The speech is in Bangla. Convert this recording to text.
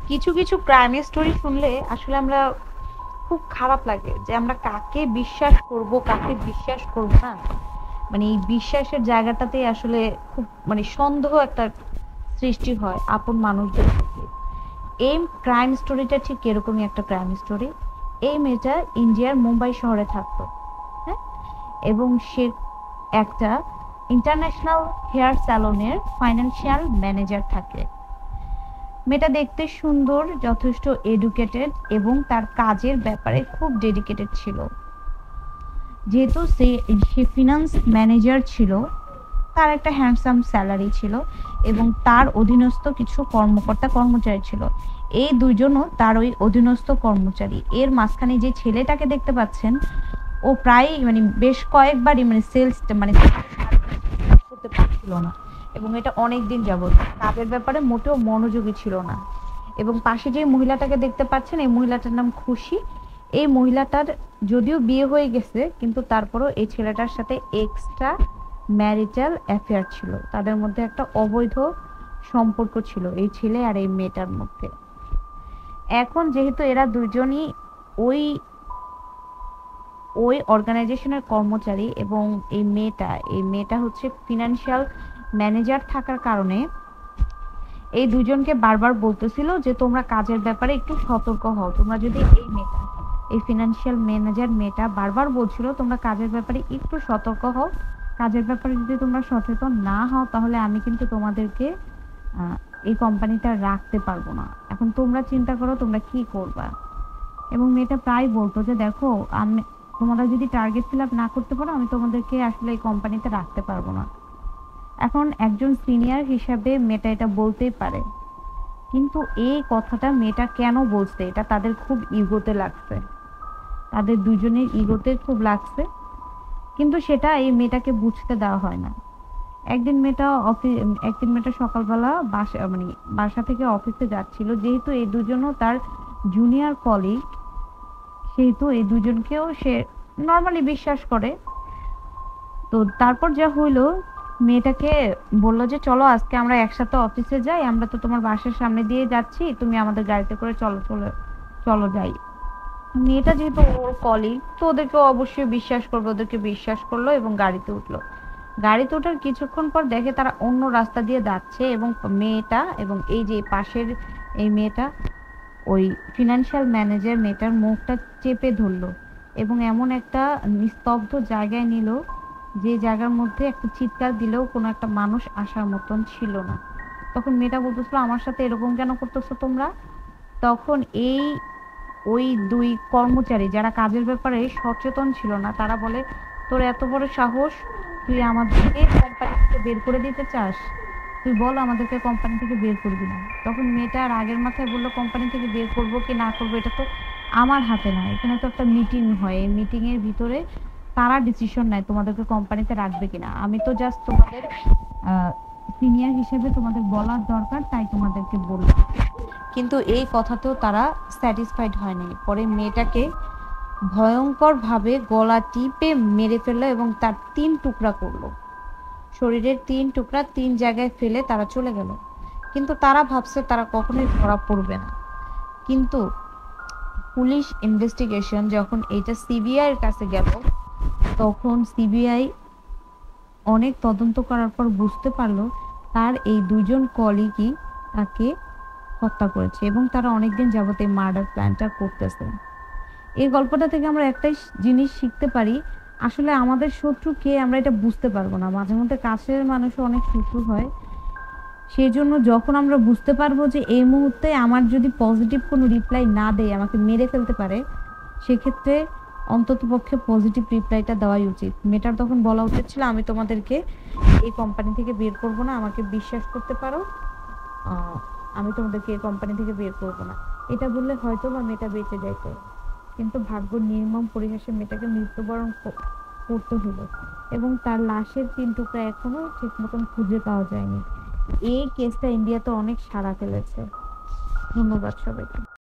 কিছু কিছু ক্রাইম স্টোরি শুনলে আসলে আমরা খুব খারাপ লাগে যে আমরা কাকে বিশ্বাস করব কাকে বিশ্বাস করব না। মানে এই বিশ্বাসের জায়গাটাতেই আসলে খুব মানে সন্দেহ একটা সৃষ্টি হয় আপন মানুষদের প্রতি। এই ক্রাইম স্টোরিটা ঠিক এরকমই একটা ক্রাইম স্টোরি। এই মেয়েটা ইন্ডিয়ার মুম্বাই শহরে থাকতো। হ্যাঁ, এবং সে একটা ইন্টারন্যাশনাল হেয়ার স্যালনের ফাইন্যান্সিয়াল ম্যানেজার থাকে। মেয়েটা দেখতে সুন্দর, যথেষ্ট এডুকেটেড এবং তার কাজের ব্যাপারে খুব ডেডিকেটেড ছিল। যেহেতু সে সে ফিনান্স ম্যানেজার ছিল, তার একটা হ্যান্ডসাম স্যালারি ছিল এবং তার অধীনস্থ কিছু কর্মকর্তা কর্মচারী ছিল। এই দুইজনও তার ওই অধীনস্থ কর্মচারী। এর মাঝখানে যে ছেলেটাকে দেখতে পাচ্ছেন, ও প্রায় মানে বেশ কয়েকবারই মানে সেলস মানে করতে পারছিল না, এবং এটা অনেক দিন যাবত কাজের ব্যাপারে মোটেও মনোযোগী ছিল না। এবং পাশে যে মহিলাটাকে দেখতে পাচ্ছেন, এই মহিলাটার নাম খুশি। এই মহিলাটার যদিও বিয়ে হয়ে গেছে, কিন্তু তারপরও এই ছেলেটার সাথে এক্সট্রা ম্যারিটাল অ্যাফেয়ার ছিল। তাদের মধ্যে একটা অবৈধ সম্পর্ক ছিল এই ছেলে আর এই মেয়েটার মধ্যে। এখন যেহেতু এরা দুজনই ওই ওই অর্গানাইজেশনের কর্মচারী, এবং এই মেয়েটা হচ্ছে ফিনান্সিয়াল ম্যানেজার থাকার কারণে এই দুজনকে বারবার বলতেছিল যে তোমরা কাজের ব্যাপারে একটু সতর্ক হও। তোমরা যদি এই ফিনান্সিয়াল ম্যানেজার মেয়েটা বারবার বলছিল তোমরা কাজের ব্যাপারে একটু সতর্ক হও, কাজের ব্যাপারে যদি তোমরা সচেতন না হও তাহলে আমি কিন্তু তোমাদেরকে আহ, এই কোম্পানিটা রাখতে পারবো না। এখন তোমরা চিন্তা করো তোমরা কি করবা। এবং মেয়েটা প্রায় বলতো যে দেখো, আমি তোমরা যদি টার্গেট ফিল আপ না করতে পারো আমি তোমাদেরকে আসলে এই কোম্পানিতে রাখতে পারবো না। এখন একজন সিনিয়র হিসাবে মেয়েটা এটা বলতেই পারে, কিন্তু এই কথাটা মেয়েটা কেন বলছে এটা তাদের খুব ইগোতে লাগছে, তাদের দুজনের ইগোতে খুব লাগছে। কিন্তু সেটা এই মেয়েটাকে বুঝতে দেওয়া হয় না। একদিন মেয়েটা সকালবেলা বাসা থেকে অফিসে যাচ্ছিল। যেহেতু এই দুজনও তার জুনিয়র কলিগ, সেহেতু এই দুজনকেও সে নর্মালি বিশ্বাস করে। তো তারপর যা হইলো, মেয়েটাকে বললো যে চলো আজকে আমরা একসাথে অফিসে যাই, আমরা তো তোমার বাসার সামনে দিয়ে যাচ্ছি, তুমি আমাদের গাড়িতে করে চলো চলো চলো যাই। মেয়েটা যেহেতু ওর কলিগ, তো ওদেরকে অবশ্যই বিশ্বাস করবে, ওদেরকে বিশ্বাস করলো এবং গাড়িতে উঠলো। গাড়িতে ওঠার কিছুক্ষণ পর দেখে তারা অন্য রাস্তা দিয়ে যাচ্ছে, এবং মেয়েটা এবং এই যে পাশের এই মেয়েটা ওই ফিনান্সিয়াল ম্যানেজার মেয়েটার মুখটা চেপে ধরলো এবং এমন একটা নিস্তব্ধ জায়গায় নিল, যে জায়গার মধ্যে একটা চিৎকার দিলেও কোনো একটা মানুষ আসার মতন ছিল না। তখন মেয়েটা বলতেছিল আমার সাথে এরকম কেন করতেছো তোমরা। তখন ওই দুই কর্মচারী যারা কাজের ব্যাপারে সচেতন ছিল না, তারা বলে তোর এত বড় সাহস, তুই আমাদেরকে কোম্পানি থেকে বের করে দিতে চাস, তুই বল আমাদেরকে কোম্পানি থেকে বের করবি না। তখন মেয়েটা আর আগের মাথায় বললো কোম্পানি থেকে বের করবো কি না করবো এটা তো আমার হাতে নয়, এখানে তো একটা মিটিং হয়, এই মিটিং এর ভিতরে তারা ডিসিশন নেয় তোমাদেরকে কোম্পানিতে রাখবে কিনা। আমি তো জাস্ট তোমাদের সিনিয়র হিসেবে তোমাদের বলার দরকার, তাই তোমাদেরকে বললাম। কিন্তু এই কথাতেও তারা স্যাটিসফাইড হয়নি। পরে মেয়েটাকে ভয়ঙ্করভাবে গলা টিপে মেরে ফেললো এবং তার 3 টুকরা করলো। শরীরের 3 টুকরা 3 জায়গায় ফেলে তারা চলে গেল। কিন্তু তারা ভাবছে তারা কখনোই ধরা পড়বে না। কিন্তু পুলিশ ইনভেস্টিগেশন যখন এটা সিবিআই এর কাছে গেল, তখন সিবিআই অনেক তদন্ত করার পর বুঝতে পারলো তার এই দুজন কলিগই তাকে হত্যা করেছে, এবং তারা অনেকদিন যাবত এই মার্ডার প্ল্যানটা করতেছে। এই গল্পটা থেকে আমরা একটাই জিনিস শিখতে পারি, আসলে আমাদের শত্রু কে আমরা এটা বুঝতে পারবো না। মাঝে মধ্যে কাছের মানুষও অনেক শত্রু হয়। সেই জন্য যখন আমরা বুঝতে পারবো যে এই মুহূর্তে আমার যদি পজিটিভ কোনো রিপ্লাই না দেয় আমাকে মেরে ফেলতে পারে, সেক্ষেত্রে অন্তত পক্ষে পজিটিভ রিপ্লাইটা দেওয়াই উচিত। মেয়েটার তখন বলা উচিত ছিল আমি তোমাদেরকে এই কোম্পানি থেকে বের করব না, আমাকে বিশ্বাস করতে পারো, আহ, আমি তোমাদেরকে এই কোম্পানি থেকে বের করব না। এটা বললে হয়তো বা মেয়েটা বেঁচে যাইতো, কিন্তু ভাগ্য নির্মম পরিহাসে মেয়েটাকে মৃত্যুবরণ করতে হলো, এবং তার লাশের 3 টুকরা এখনো ঠিক মতন খুঁজে পাওয়া যায়নি। এই কেসটা ইন্ডিয়াতে অনেক সাড়া ফেলেছে। ধন্যবাদ সবাইকে।